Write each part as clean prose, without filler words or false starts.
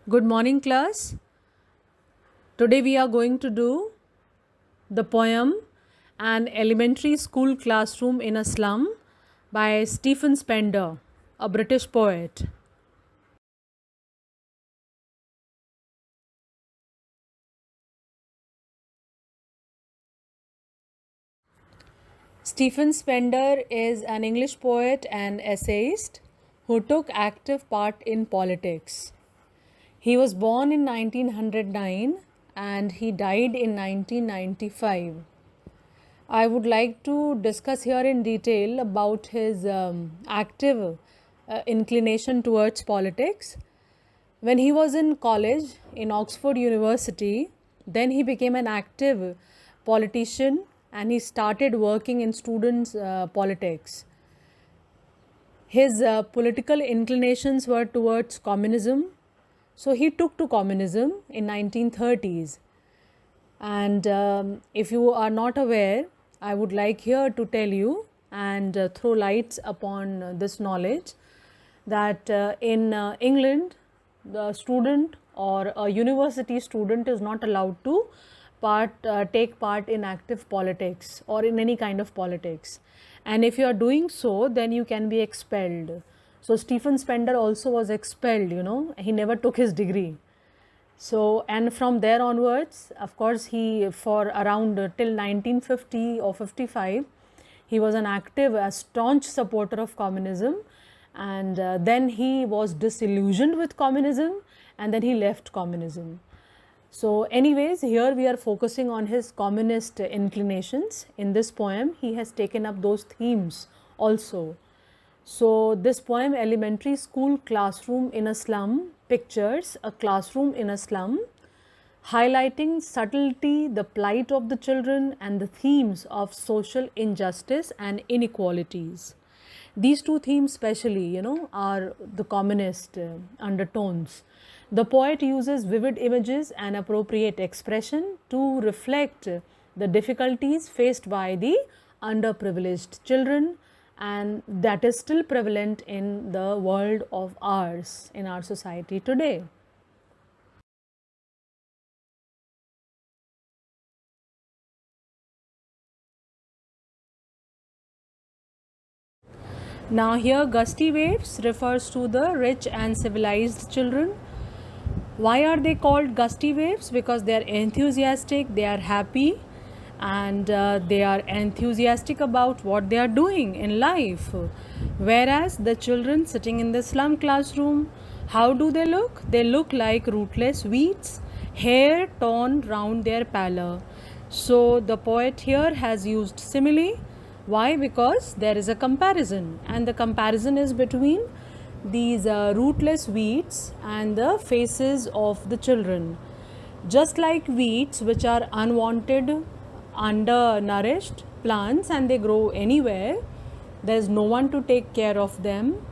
Good morning, class. Today we are going to do the poem An Elementary School Classroom in a Slum by Stephen Spender, a British poet. Stephen Spender is an English poet and essayist who took active part in politics. He was born in 1909 and he died in 1995. I would like to discuss here in detail about his active inclination towards politics. When he was in college in Oxford University, then he became an active politician and he started working in students' politics. His political inclinations were towards communism, so he took to communism in 1930s. And if you are not aware, I would like here to tell you and throw lights upon this knowledge that in England, the student or a university student is not allowed to take part in active politics or in any kind of politics. And if you are doing so, then you can be expelled. So Stephen Spender also was expelled, he never took his degree. So, and from there onwards, of course, he for around till 1950 or 55, he was an active, a staunch supporter of communism, and then he was disillusioned with communism, and then he left communism. So, anyways, here we are focusing on his communist inclinations. In this poem, he has taken up those themes also. So, this poem, Elementary School Classroom in a Slum, pictures a classroom in a slum, highlighting subtlety, the plight of the children, and the themes of social injustice and inequalities. These two themes, specially, are the communist undertones. The poet uses vivid images and appropriate expression to reflect the difficulties faced by the underprivileged children, and that is still prevalent in the world of ours, in our society today. Now here gusty waves refers to the rich and civilized children. Why are they called gusty waves? Because they are enthusiastic, they are happy, and they are enthusiastic about what they are doing in life. Whereas the children sitting in the slum classroom, how do they look? They look like rootless weeds, hair torn round their pallor. So the poet here has used simile. Why? Because there is a comparison, and the comparison is between these rootless weeds and the faces of the children. Just like weeds, which are unwanted, undernourished plants, and they grow anywhere, there is no one to take care of them.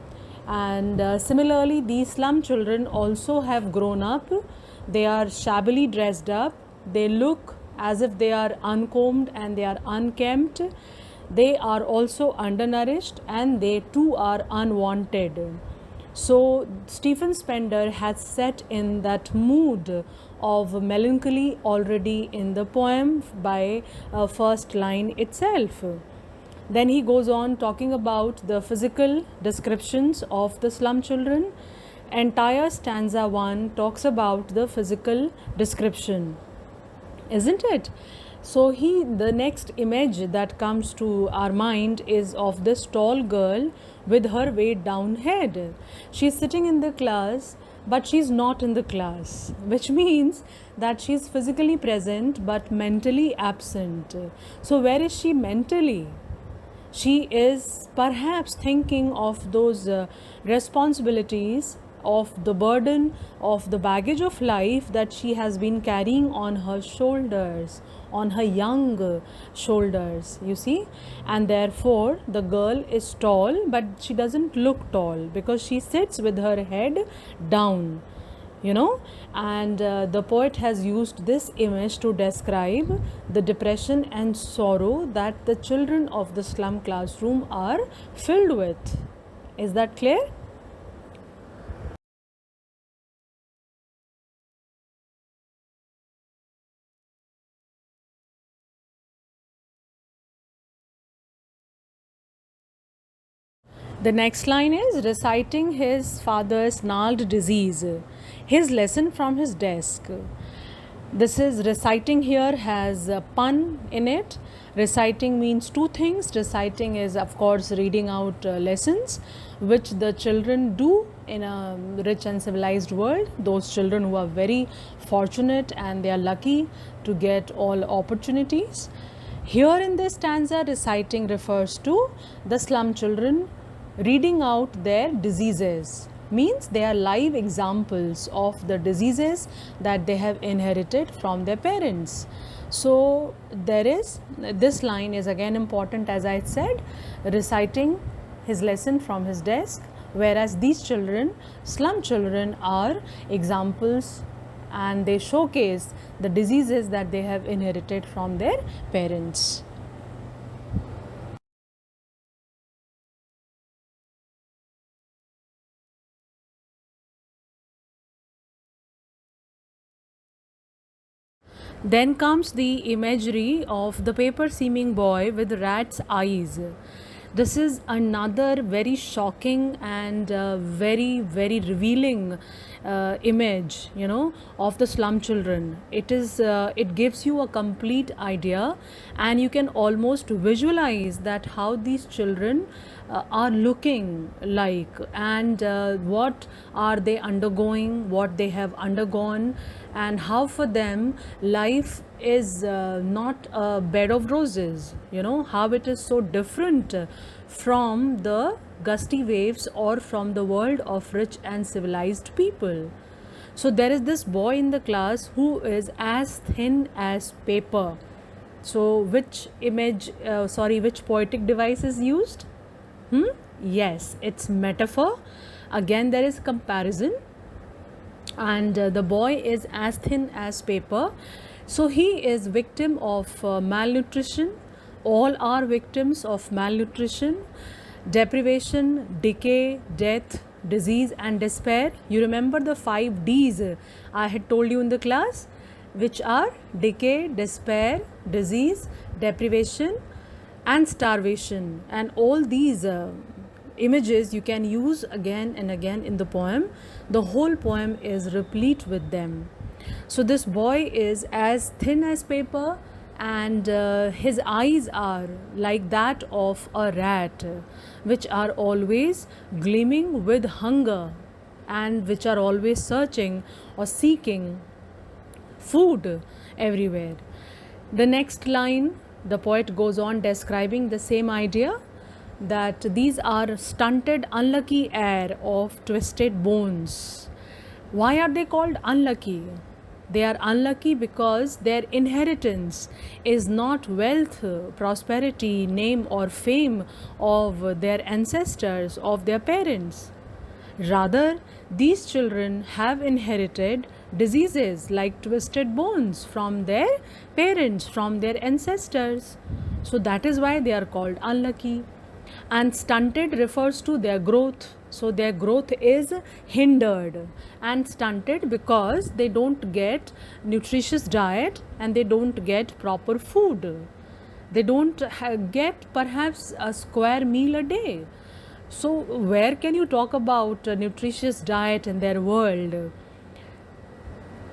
And similarly, these slum children also have grown up. They are shabbily dressed up, they look as if they are uncombed and they are unkempt. They are also undernourished and they too are unwanted. So Stephen Spender has set in that mood of melancholy already in the poem by first line itself. Then he goes on talking about the physical descriptions of the slum children. Entire stanza 1 talks about the physical description, isn't it? So the next image that comes to our mind is of this tall girl with her weighed down head. She's sitting in the class, but she's not in the class, which means that she's physically present but mentally absent. So where is she mentally? She is perhaps thinking of those responsibilities, of the burden, of the baggage of life that she has been carrying on her shoulders, on her young shoulders, you see. And therefore the girl is tall, but she doesn't look tall because she sits with her head down, and the poet has used this image to describe the depression and sorrow that the children of the slum classroom are filled with. Is that clear? The next line is reciting his father's gnarled disease, his lesson from his desk. This is reciting here has a pun in it. Reciting means two things. Reciting is, of course, reading out lessons which the children do in a rich and civilized world. Those children who are very fortunate and they are lucky to get all opportunities. Here in this stanza, reciting refers to the slum children reading out their diseases, means they are live examples of the diseases that they have inherited from their parents. So there is, this line is again important, as I said, reciting his lesson from his desk, whereas these children, slum children, are examples and they showcase the diseases that they have inherited from their parents. Then comes the imagery of the paper seeming boy with rat's eyes. This is another very shocking and very revealing image, of the slum children. It gives you a complete idea, and you can almost visualize that how these children are looking like, and what are they undergoing, what they have undergone, and how for them life is not a bed of roses, how it is so different from the gusty waves or from the world of rich and civilized people. So there is this boy in the class who is as thin as paper. So which which poetic device is used? Yes, it's metaphor. Again, there is comparison, and the boy is as thin as paper. So he is victim of malnutrition. All are victims of malnutrition, deprivation, decay, death, disease, and despair. You remember the 5 D's I had told you in the class, which are decay, despair, disease, deprivation, and starvation. And all these images you can use again and again in the poem. The whole poem is replete with them. So this boy is as thin as paper, and his eyes are like that of a rat, which are always gleaming with hunger and which are always searching or seeking food everywhere. The next line, the poet goes on describing the same idea, that these are stunted, unlucky air of twisted bones. Why are they called unlucky? They are unlucky because their inheritance is not wealth, prosperity, name, or fame of their ancestors, of their parents. Rather, these children have inherited diseases like twisted bones from their parents, from their ancestors. So that is why they are called unlucky. And stunted refers to their growth. So their growth is hindered and stunted because they don't get nutritious diet and they don't get proper food. They don't get perhaps a square meal a day. So where can you talk about a nutritious diet in their world?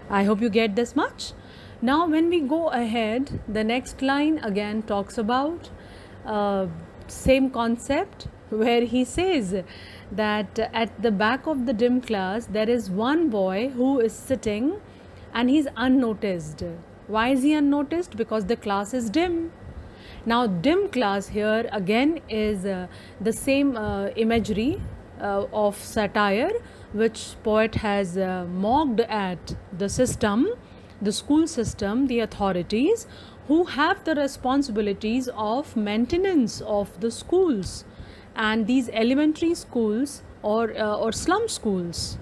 I hope you get this much. Now when we go ahead, the next line again talks about same concept, where he says that at the back of the dim class there is one boy who is sitting and he's unnoticed. Why is he unnoticed? Because the class is dim. Now dim class here again is the same imagery of satire which poet has mocked at the system, the school system, the authorities who have the responsibilities of maintenance of the schools and these elementary schools or slum schools.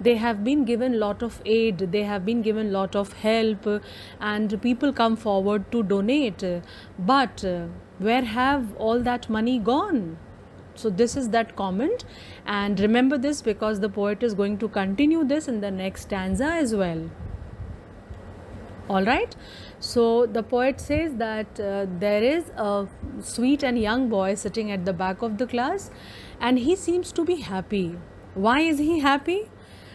They have been given lot of aid, they have been given lot of help, and people come forward to donate, but where have all that money gone? So this is that comment, and remember this because the poet is going to continue this in the next stanza as well. All right. So the poet says that there is a sweet and young boy sitting at the back of the class, and he seems to be happy. Why is he happy?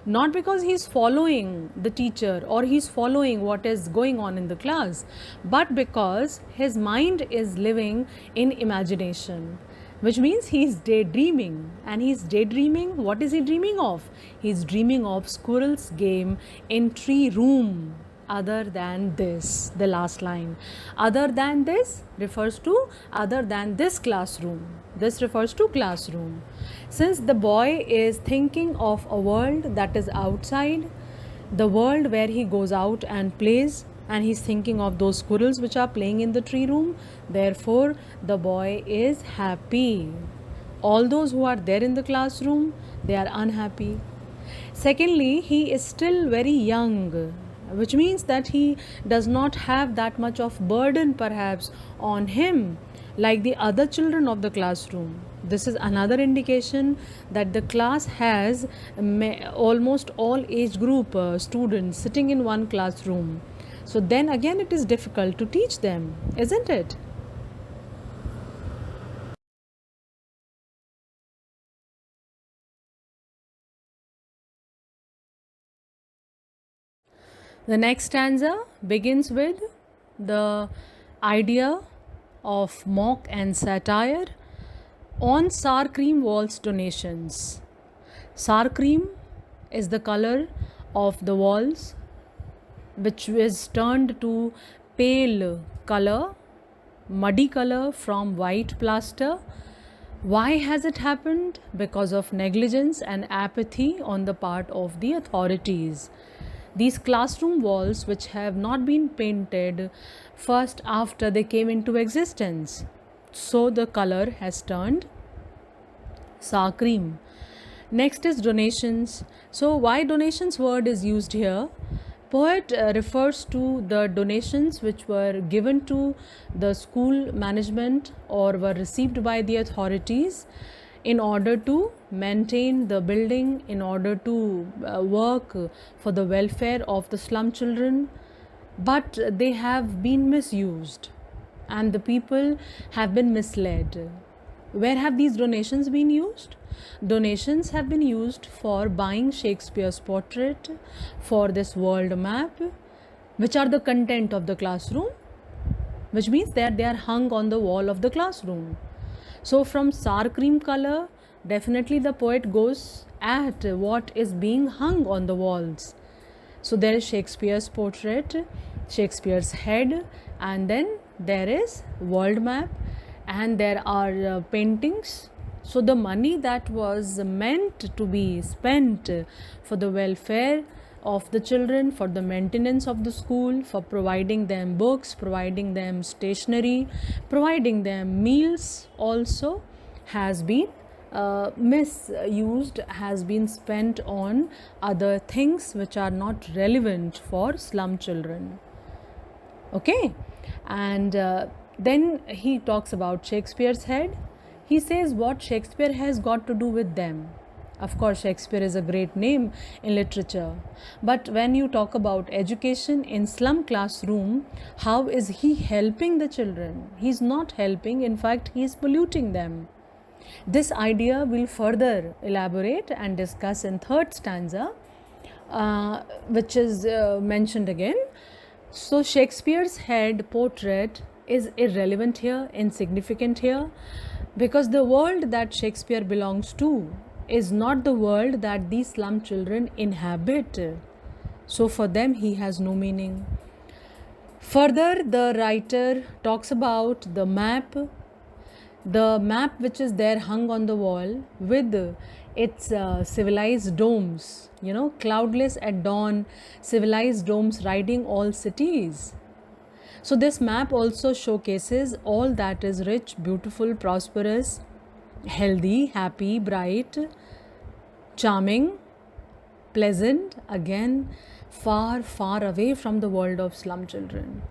Not because he's following the teacher or he's following what is going on in the class, but because his mind is living in imagination, which means he's daydreaming. And he's daydreaming. What is he dreaming of? He's dreaming of squirrel's game in tree room. Other than this, the last line, other than this refers to other than this classroom. This refers to classroom. Since the boy is thinking of a world that is outside, the world where he goes out and plays, and he's thinking of those squirrels which are playing in the tree room, therefore the boy is happy. All those who are there in the classroom, they are unhappy. Secondly, he is still very young, which means that he does not have that much of burden perhaps on him like the other children of the classroom. This is another indication that the class has almost all age group students sitting in one classroom. So then again it is difficult to teach them, isn't it? The next stanza begins with the idea of mock and satire on sour cream walls donations. Sour cream is the color of the walls, which is turned to pale color, muddy color from white plaster. Why has it happened? Because of negligence and apathy on the part of the authorities. These classroom walls, which have not been painted first after they came into existence, so the color has turned sour cream. Next is donations. So why donations word is used here? Poet refers to the donations which were given to the school management or were received by the authorities in order to maintain the building, in order to work for the welfare of the slum children, but they have been misused and the people have been misled. Where have these donations been used? Donations have been used for buying Shakespeare's portrait, for this world map, which are the content of the classroom, which means that they are hung on the wall of the classroom. So from sour cream color, definitely the poet goes at what is being hung on the walls. So there is Shakespeare's portrait, Shakespeare's head, and then there is world map, and there are paintings. So the money that was meant to be spent for the welfare of the children, for the maintenance of the school, for providing them books, providing them stationery, providing them meals also, has been misused, has been spent on other things which are not relevant for slum children. Okay, and then he talks about Shakespeare's head. He says what Shakespeare has got to do with them. Of course, Shakespeare is a great name in literature. But when you talk about education in slum classroom, how is he helping the children? He's not helping, in fact, he is polluting them. This idea will further elaborate and discuss in third stanza, which is mentioned again. So Shakespeare's head portrait is irrelevant here, insignificant here, because the world that Shakespeare belongs to is not the world that these slum children inhabit. So for them, he has no meaning. Further, the writer talks about the map which is there hung on the wall with its civilized domes, cloudless at dawn, civilized domes riding all cities. So this map also showcases all that is rich, beautiful, prosperous, healthy, happy, bright, charming, pleasant, again far, far away from the world of slum children.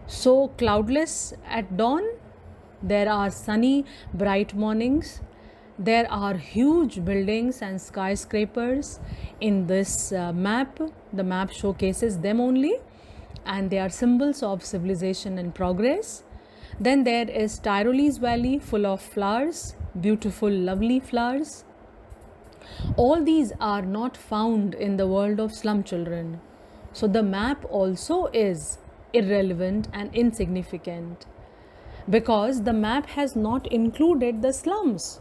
So cloudless at dawn, there are sunny, bright mornings. There are huge buildings and skyscrapers in this map. The map showcases them only. and they are symbols of civilization and progress. Then there is Tyrolese Valley, full of flowers, beautiful, lovely flowers. All these are not found in the world of slum children. So the map also is irrelevant and insignificant because the map has not included the slums.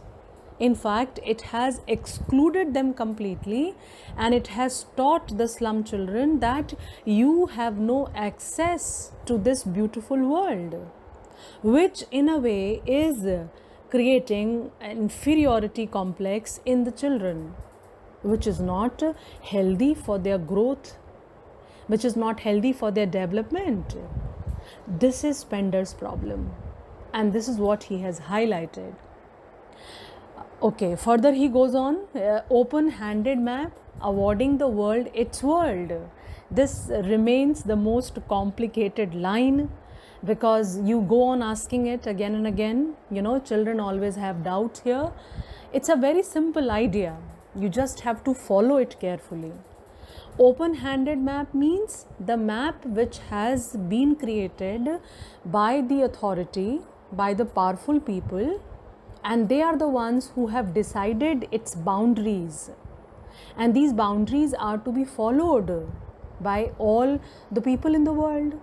In fact, it has excluded them completely, and it has taught the slum children that you have no access to this beautiful world, which in a way is creating an inferiority complex in the children, which is not healthy for their growth, which is not healthy for their development. This is Pender's problem, and this is what he has highlighted. Okay, further he goes on, open-handed map, awarding the world its world. This remains the most complicated line because you go on asking it again and again. You know, children always have doubts here. It's a very simple idea. You just have to follow it carefully. Open-handed map means the map which has been created by the authority, by the powerful people, and they are the ones who have decided its boundaries, and these boundaries are to be followed by all the people in the world.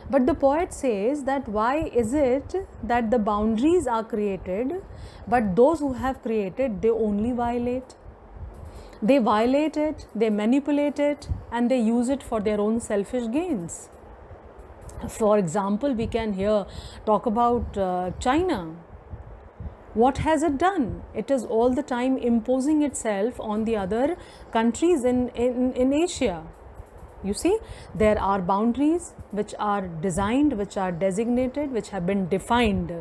But the poet says that why is it that the boundaries are created, but those who have created, they only violate? They violate it, they manipulate it, and they use it for their own selfish gains. For example, we can here talk about China. What has it done? It is all the time imposing itself on the other countries in Asia. You see, there are boundaries which are designed, which are designated, which have been defined.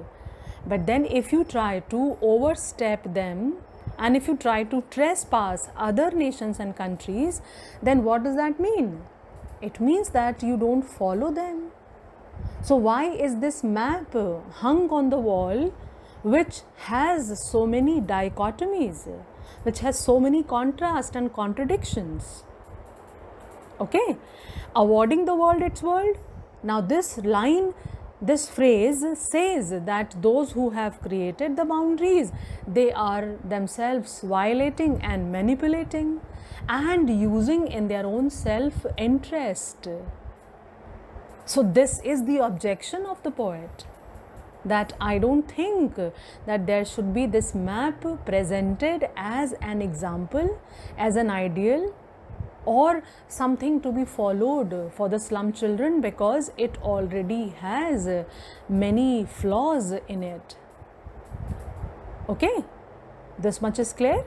But then if you try to overstep them, and if you try to trespass other nations and countries, then what does that mean? It means that you don't follow them. So why is this map hung on the wall, which has so many dichotomies, which has so many contrasts and contradictions? Okay, awarding the world its world. Now this line, this phrase says that those who have created the boundaries, they are themselves violating and manipulating and using in their own self-interest. So this is the objection of the poet, that I don't think that there should be this map presented as an example, as an ideal, or something to be followed for the slum children, because it already has many flaws in it. Okay, this much is clear.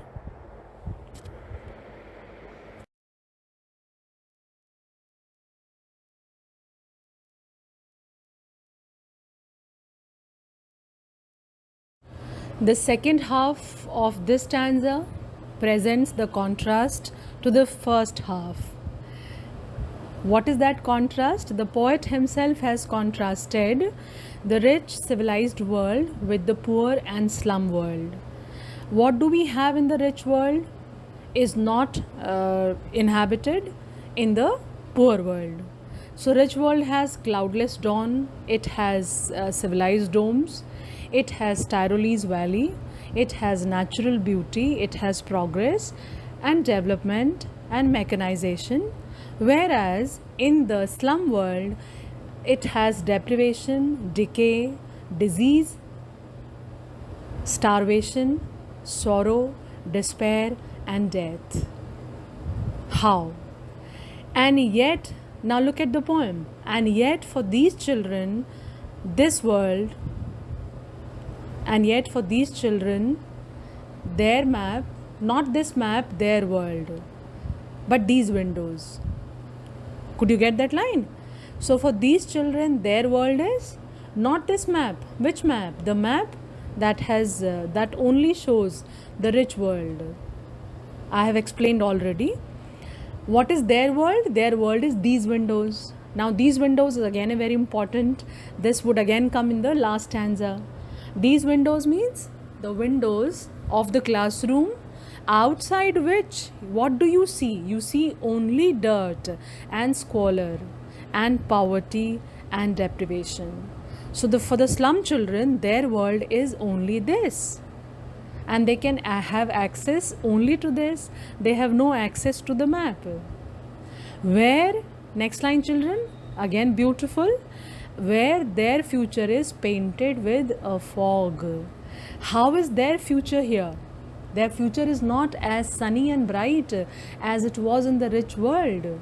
The second half of this stanza presents the contrast to the first half. What is that contrast? The poet himself has contrasted the rich civilized world with the poor and slum world. What do we have in the rich world is not inhabited in the poor world. So rich world has cloudless dawn, it has civilized domes, it has Tyrolese Valley, it has natural beauty, it has progress and development and mechanization, whereas in the slum world it has deprivation, decay, disease, starvation, sorrow, despair and death. How? And yet, now look at the poem, and yet for these children, this world, and yet for these children, their map, not this map, their world, but these windows. Could you get that line? So for these children, their world is not this map. Which map? The map that has that only shows the rich world. I have explained already. What is their world? Their world is these windows. Now these windows is again a very important. This would again come in the last stanza. These windows means the windows of the classroom, outside which what do you see? You see only dirt and squalor and poverty and deprivation. So for the slum children, their world is only this, and they can have access only to this. They have no access to the map. Where, next line children, again beautiful, where their future is painted with a fog. How is their future here? Their future is not as sunny and bright as it was in the rich world.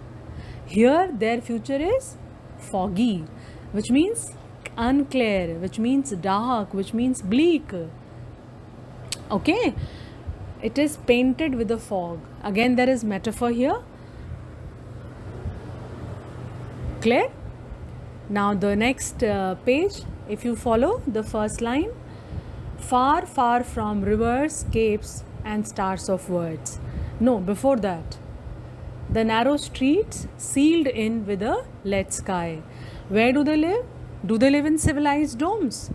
Here their future is foggy, which means unclear, which means dark, which means bleak. Okay, it is painted with a fog. Again, there is metaphor here. Clear? Now the next page, if you follow the first line, far, far from rivers, capes and stars of words. No, before that, the narrow streets sealed in with a lead sky. Where do they live? Do they live in civilized domes?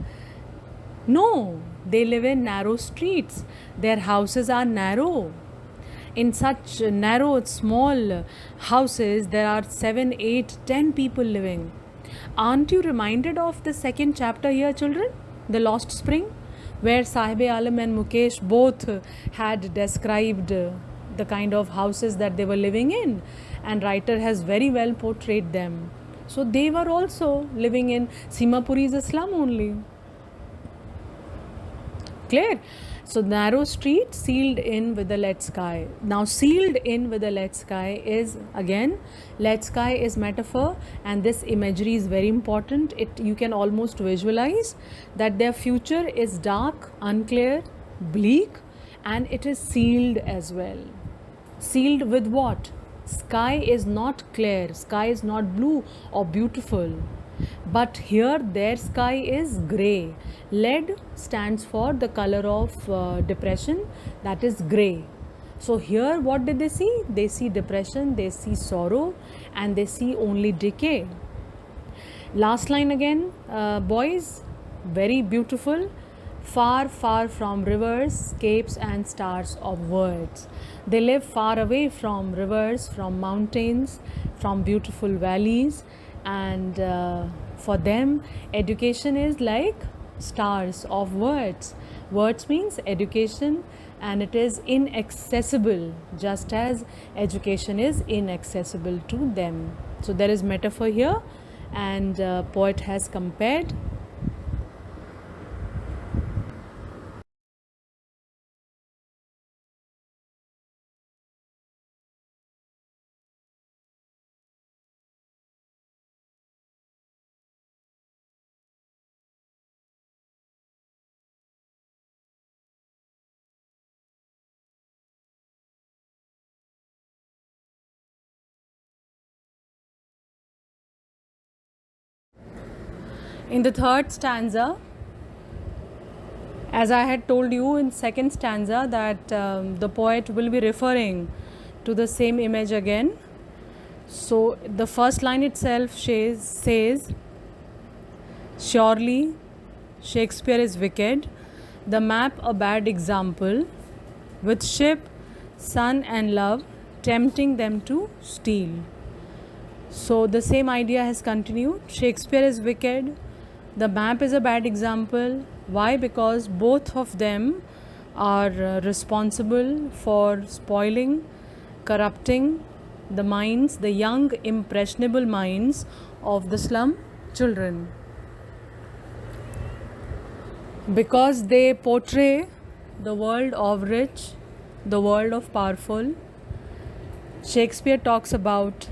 No, they live in narrow streets. Their houses are narrow. In such narrow, small houses, there are 7, 8, 10 people living. Aren't you reminded of the second chapter here, children? The Lost Spring, where Sahib-e-Alam and Mukesh both had described the kind of houses that they were living in, and writer has very well portrayed them. So they were also living in Simapuri is a slum only. Clear? So narrow street sealed in with the lead sky. Now sealed in with the lead sky is, again, lead sky is metaphor, and this imagery is very important. You can almost visualize that their future is dark, unclear, bleak, and it is sealed as well. Sealed with what? Sky is not clear, sky is not blue or beautiful. But here their sky is grey. Lead stands for the color of depression, that is grey. So here what did they see? They see depression, they see sorrow, and they see only decay. Last line again, boys, very beautiful. Far, far from rivers, capes and stars of words. They live far away from rivers, from mountains, from beautiful valleys, and for them education is like stars of words. Words means education, and it is inaccessible, just as education is inaccessible to them. So there is metaphor here, and poet has compared. In the third stanza, as I had told you in second stanza, that the poet will be referring to the same image again. So the first line itself says, surely Shakespeare is wicked, the map a bad example, with ship, sun and love tempting them to steal. So the same idea has continued. Shakespeare is wicked, the map is a bad example. Why? Because both of them are responsible for spoiling, corrupting the minds, the young, impressionable minds of the slum children. Because they portray the world of rich, the world of powerful. Shakespeare talks about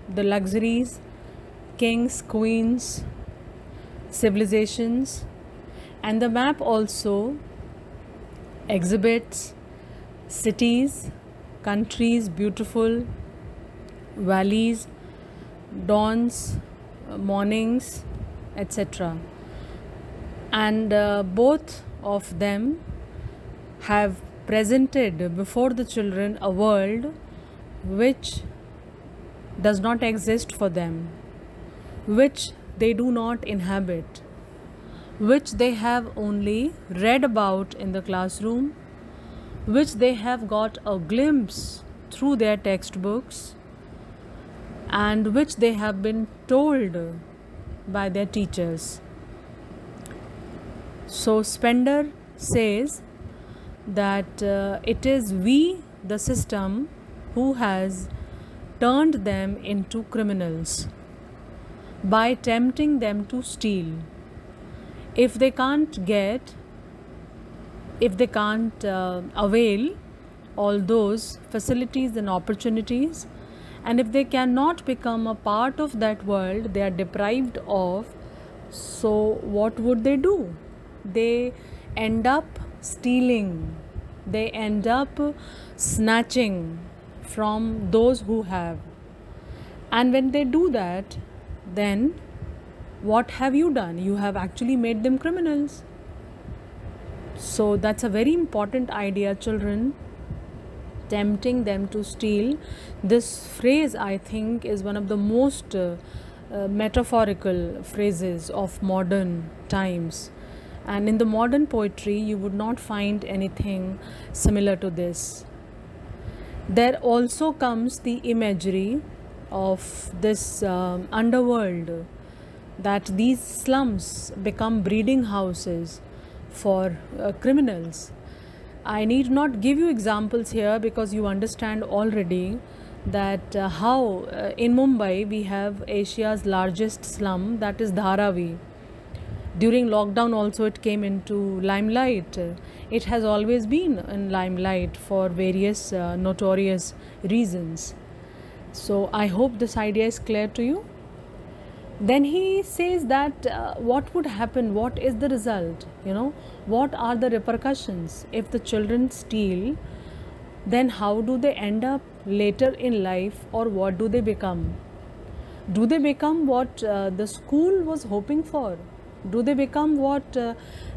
the luxuries, kings, queens, civilizations, and the map also exhibits cities, countries, beautiful valleys, dawns, mornings, etc. And both of them have presented before the children a world which does not exist for them, which they do not inhabit, which they have only read about in the classroom, which they have got a glimpse through their textbooks, and which they have been told by their teachers. So Spender says that it is we, the system, who has turned them into criminals by tempting them to steal. If they can't avail all those facilities and opportunities, and if they cannot become a part of that world they are deprived of, so what would they do? They end up stealing, they end up snatching from those who have. And when they do that, then what have you done? You have actually made them criminals. So that's a very important idea, children. Tempting them to steal. This phrase, I think, is one of the most metaphorical phrases of modern times. And in the modern poetry, you would not find anything similar to this. There also comes the imagery of this underworld, that these slums become breeding houses for criminals. I need not give you examples here because you understand already that how in Mumbai we have Asia's largest slum, that is Dharavi. During lockdown also it came into limelight. It has always been in limelight for various notorious reasons. So I hope this idea is clear to you. Then he says that what would happen, what is the result, what are the repercussions if the children steal, then how do they end up later in life, or what do they become? Do they become what the school was hoping for? Do they become what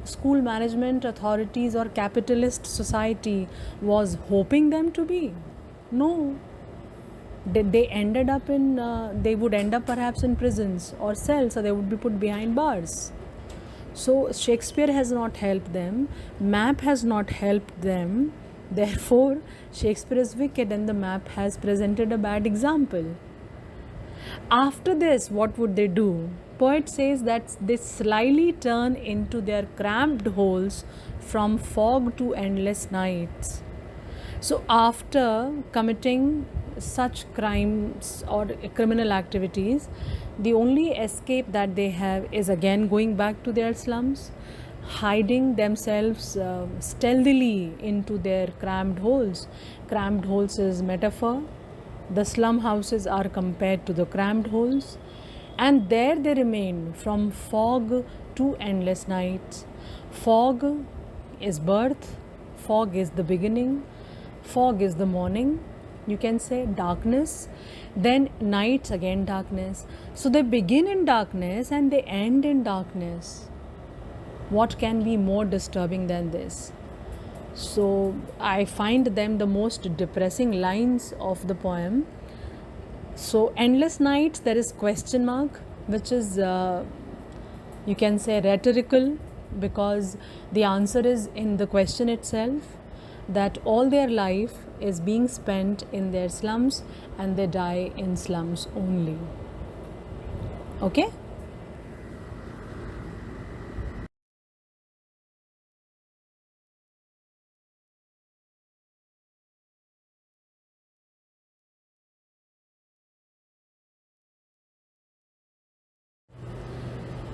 school management authorities or capitalist society was hoping them to be? No. They ended up in, they would end up perhaps in prisons or cells, or they would be put behind bars. So Shakespeare has not helped them, map has not helped them, therefore Shakespeare is wicked and the map has presented a bad example. After this, what would they do? Poet says that they slyly turn into their cramped holes from fog to endless nights. So after committing such crimes or criminal activities, the only escape that they have is again going back to their slums, hiding themselves stealthily into their cramped holes. Cramped holes is metaphor. The slum houses are compared to the cramped holes, and there they remain from fog to endless nights. Fog is birth, fog is the beginning, fog is the morning, you can say darkness, then nights, again darkness. So they begin in darkness and they end in darkness. What can be more disturbing than this? So I find them the most depressing lines of the poem. So endless nights, there is question mark, which is you can say rhetorical, because the answer is in the question itself, that all their life is being spent in their slums and they die in slums only. Okay?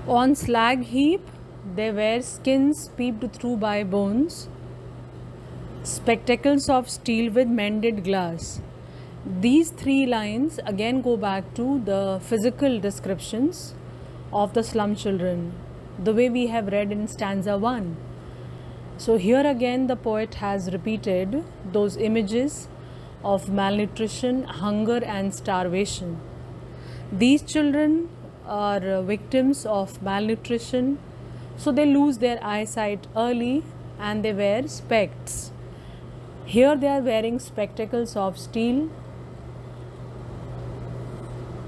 On slag heap, they wear skins peeped through by bones, spectacles of steel with mended glass. These three lines again go back to the physical descriptions of the slum children, the way we have read in stanza 1. So here again the poet has repeated those images of malnutrition, hunger and starvation. These children are victims of malnutrition, so they lose their eyesight early and they wear specs. Here they are wearing spectacles of steel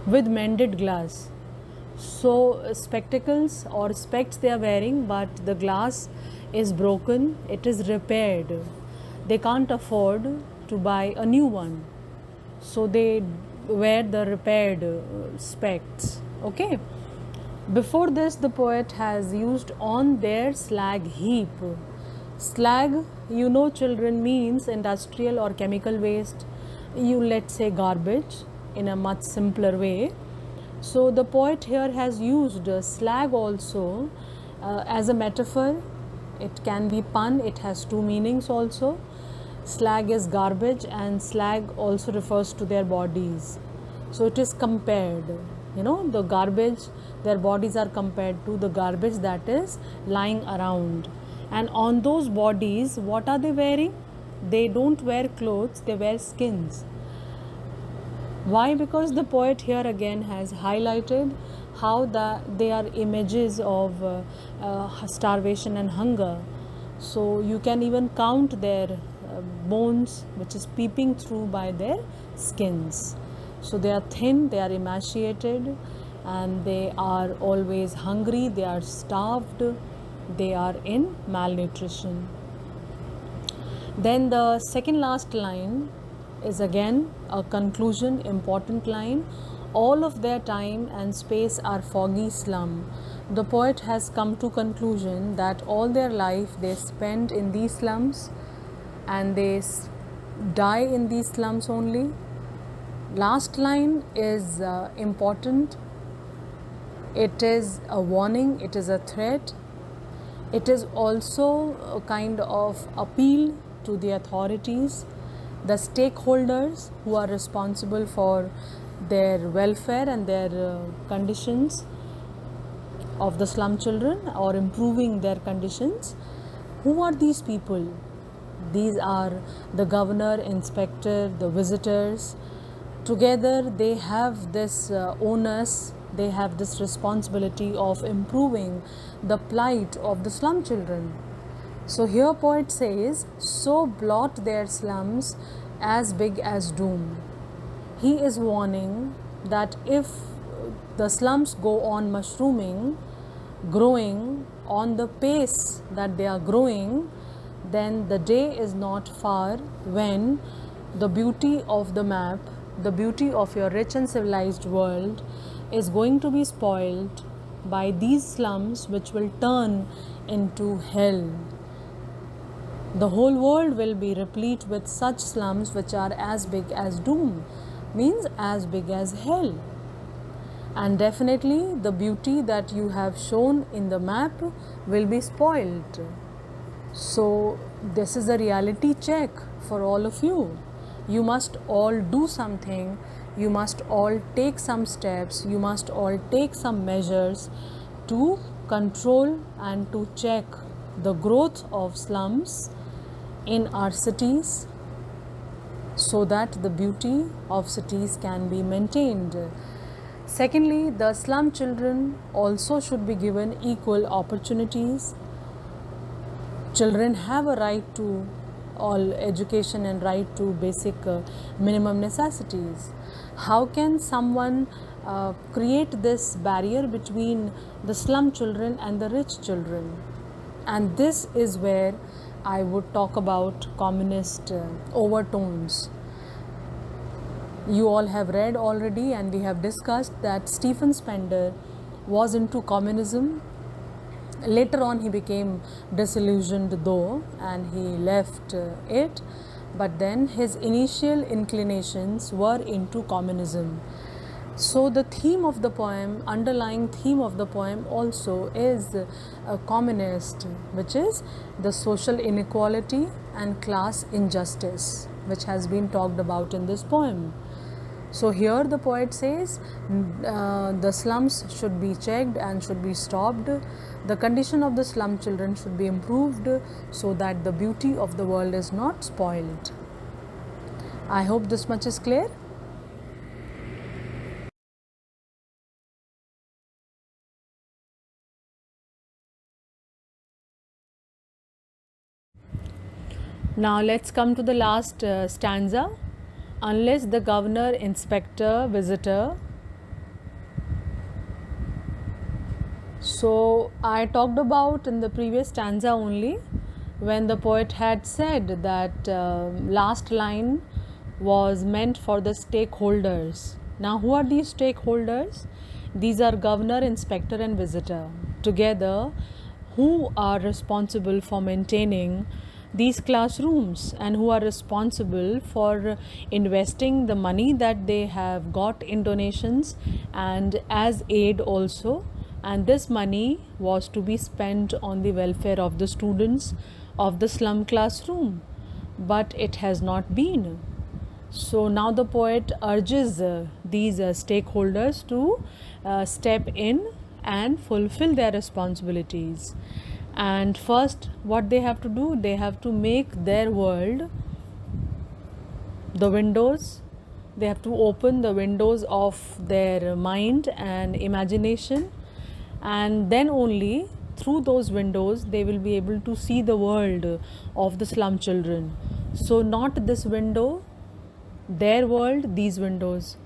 with mended glass. So spectacles or specs they are wearing, but the glass is broken, it is repaired. They can't afford to buy a new one. So they wear the repaired specs. Okay. Before this, the poet has used on their slag heap. Slag, you know, children, means industrial or chemical waste. You let's say garbage in a much simpler way. So the poet here has used slag also as a metaphor. It can be pun. It has two meanings also. Slag is garbage, and slag also refers to their bodies. So it is compared, you know, the garbage, their bodies are compared to the garbage that is lying around. And on those bodies, what are they wearing? They don't wear clothes, they wear skins. Why? Because the poet here again has highlighted how they are images of starvation and hunger. So you can even count their bones, which is peeping through by their skins. So they are thin, they are emaciated, and they are always hungry, they are starved, they are in malnutrition. Then the second last line is again a conclusion, important line. All of their time and space are foggy slum. The poet has come to conclusion that all their life they spend in these slums, and they die in these slums only. Last line is important. It is a warning, it is a threat. It is also a kind of appeal to the authorities, the stakeholders who are responsible for their welfare and their conditions of the slum children, or improving their conditions. Who are these people? These are the governor, inspector, the visitors. Together they have this onus, they have this responsibility of improving the plight of the slum children. So here poet says, so blot their slums as big as doom. He is warning that if the slums go on mushrooming, growing on the pace that they are growing, then the day is not far when the beauty of the map, the beauty of your rich and civilized world is going to be spoiled by these slums, which will turn into hell. The whole world will be replete with such slums which are as big as doom, means as big as hell. And definitely the beauty that you have shown in the map will be spoiled. So this is a reality check for all of you. You must all do something, you must all take some steps, you must all take some measures to control and to check the growth of slums in our cities, so that the beauty of cities can be maintained. Secondly, the slum children also should be given equal opportunities. Children have a right to all education and right to basic minimum necessities. How can someone create this barrier between the slum children and the rich children? And this is where I would talk about communist overtones. You all have read already, and we have discussed that Stephen Spender was into communism. Later on he became disillusioned though, and he left it, but then his initial inclinations were into communism. So the theme of the poem, underlying theme of the poem also is a communist, which is the social inequality and class injustice, which has been talked about in this poem. So here the poet says the slums should be checked and should be stopped. The condition of the slum children should be improved so that the beauty of the world is not spoiled. I hope this much is clear. Now let's come to the last stanza. Unless the governor, inspector, visitor. So I talked about in the previous stanza only, when the poet had said that last line was meant for the stakeholders. Now, who are these stakeholders? These are governor, inspector, and visitor together, who are responsible for maintaining these classrooms and who are responsible for investing the money that they have got in donations and as aid also. And this money was to be spent on the welfare of the students of the slum classroom, but it has not been. So now the poet urges these stakeholders to step in and fulfill their responsibilities. And first, what they have to do, they have to make their world, the windows, they have to open the windows of their mind and imagination, and then only through those windows they will be able to see the world of the slum children. So, not this window, their world, these windows.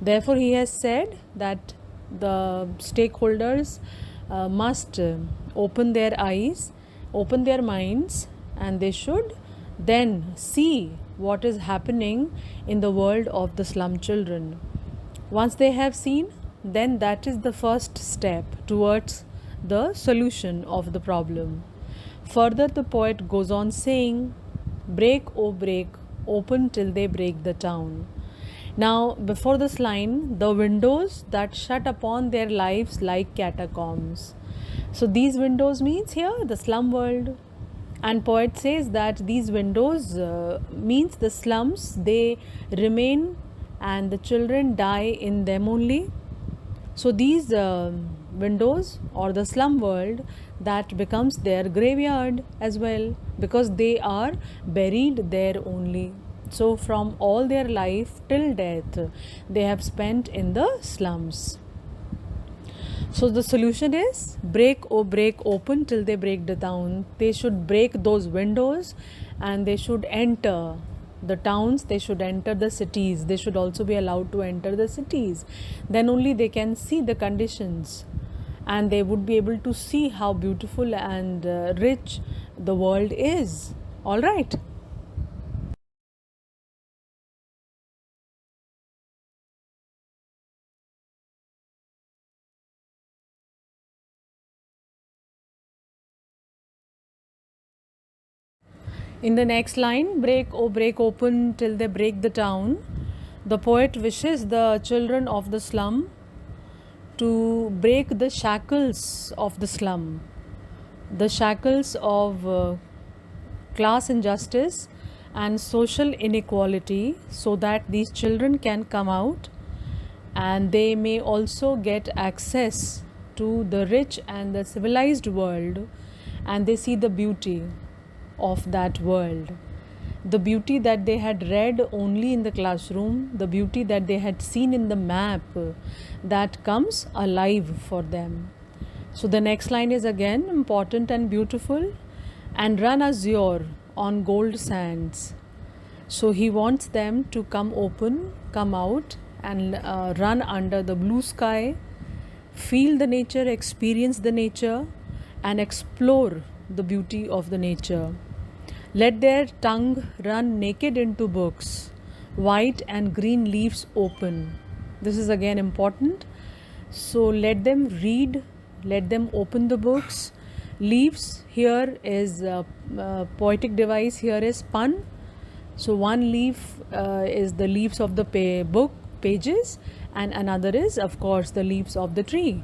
Therefore, he has said that the stakeholders must open their eyes, open their minds, and they should then see what is happening in the world of the slum children. Once they have seen, then that is the first step towards the solution of the problem. Further, the poet goes on saying, "Break, oh break, open till they break the town." Now, before this line, the windows that shut upon their lives like catacombs. So, these windows means here the slum world. And poet says that these windows means the slums, they remain and the children die in them only. So, these windows or the slum world, that becomes their graveyard as well, because they are buried there only. So, from all their life till death, they have spent in the slums. So, the solution is break, oh break, open till they break the town. They should break those windows and they should enter the towns, they should enter the cities, they should also be allowed to enter the cities. Then only they can see the conditions and they would be able to see how beautiful and rich the world is. All right. In the next line, break, oh break open till they break the town, the poet wishes the children of the slum to break the shackles of the slum, the shackles of class injustice and social inequality, so that these children can come out and they may also get access to the rich and the civilized world, and they see the beauty of that world, the beauty that they had read only in the classroom, the beauty that they had seen in the map, that comes alive for them. So the next line is again important and beautiful. And run azure on gold sands. So he wants them to come open, come out and run under the blue sky, feel the nature, experience the nature and explore the beauty of the nature. Let their tongue run naked into books, white and green leaves open. This is again important. So let them read, let them open the books. Leaves here is a poetic device, here is spun. So one leaf is the leaves of the book pages, and another is of course the leaves of the tree.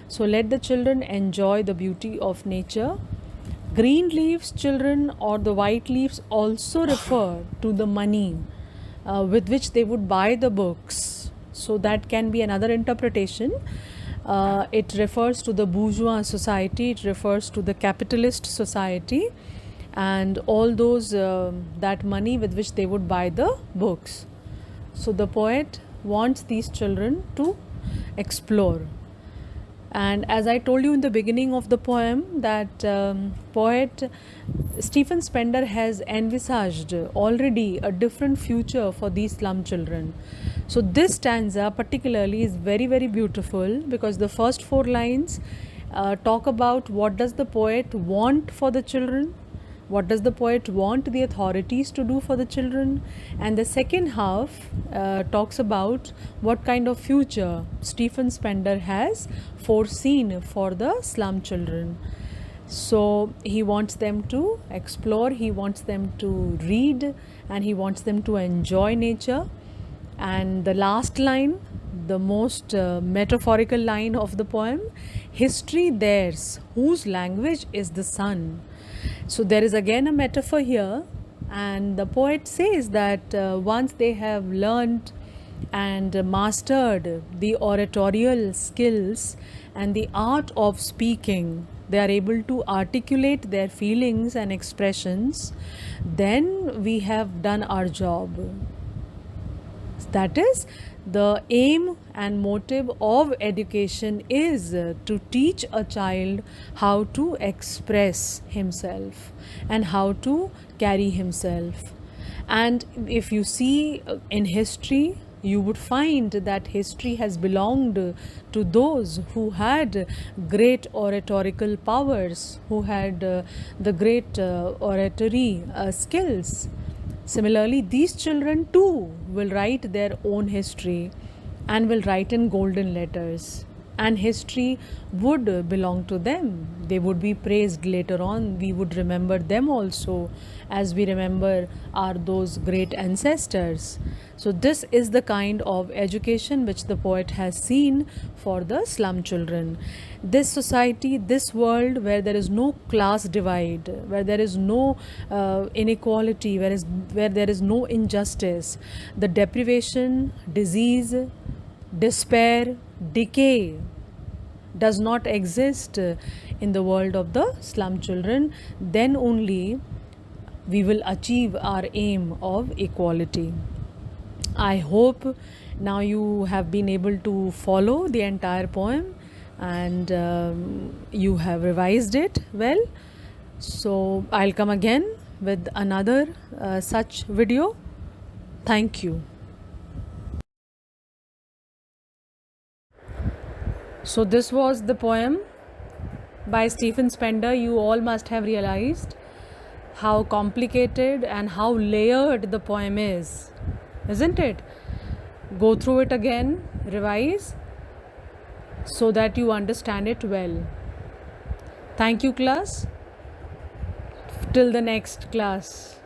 So let the children enjoy the beauty of nature. Green leaves, children, or the white leaves also refer to the money with which they would buy the books. So that can be another interpretation. It refers to the bourgeois society, it refers to the capitalist society, and all those that money with which they would buy the books. So the poet wants these children to explore. And as I told you in the beginning of the poem, that poet Stephen Spender has envisaged already a different future for these slum children. So this stanza particularly is very, very beautiful, because the first 4 lines talk about what does the poet want for the children. What does the poet want the authorities to do for the children? And the second half talks about what kind of future Stephen Spender has foreseen for the slum children. So he wants them to explore, he wants them to read, and he wants them to enjoy nature. And the last line, the most metaphorical line of the poem: history theirs, whose language is the sun. So there is again a metaphor here, and the poet says that once they have learned and mastered the oratorial skills and the art of speaking, they are able to articulate their feelings and expressions, then we have done our job. That is, the aim and motive of education is to teach a child how to express himself and how to carry himself. And if you see in history, you would find that history has belonged to those who had great oratorical powers, who had the great oratory skills. Similarly, these children too will write their own history and will write in golden letters. And history would belong to them. They would be praised later on. We would remember them also as we remember those great ancestors. So this is the kind of education which the poet has seen for the slum children. This society, this world where there is no class divide, where there is no inequality, where there is no injustice, the deprivation, disease, despair, decay does not exist in the world of the slum children, then only we will achieve our aim of equality. I hope now you have been able to follow the entire poem and you have revised it well. So I'll come again with another such video. Thank you. So this was the poem by Stephen Spender. You all must have realized how complicated and how layered the poem is, isn't it? Go through it again, revise, so that you understand it well. Thank you, class. Till the next class.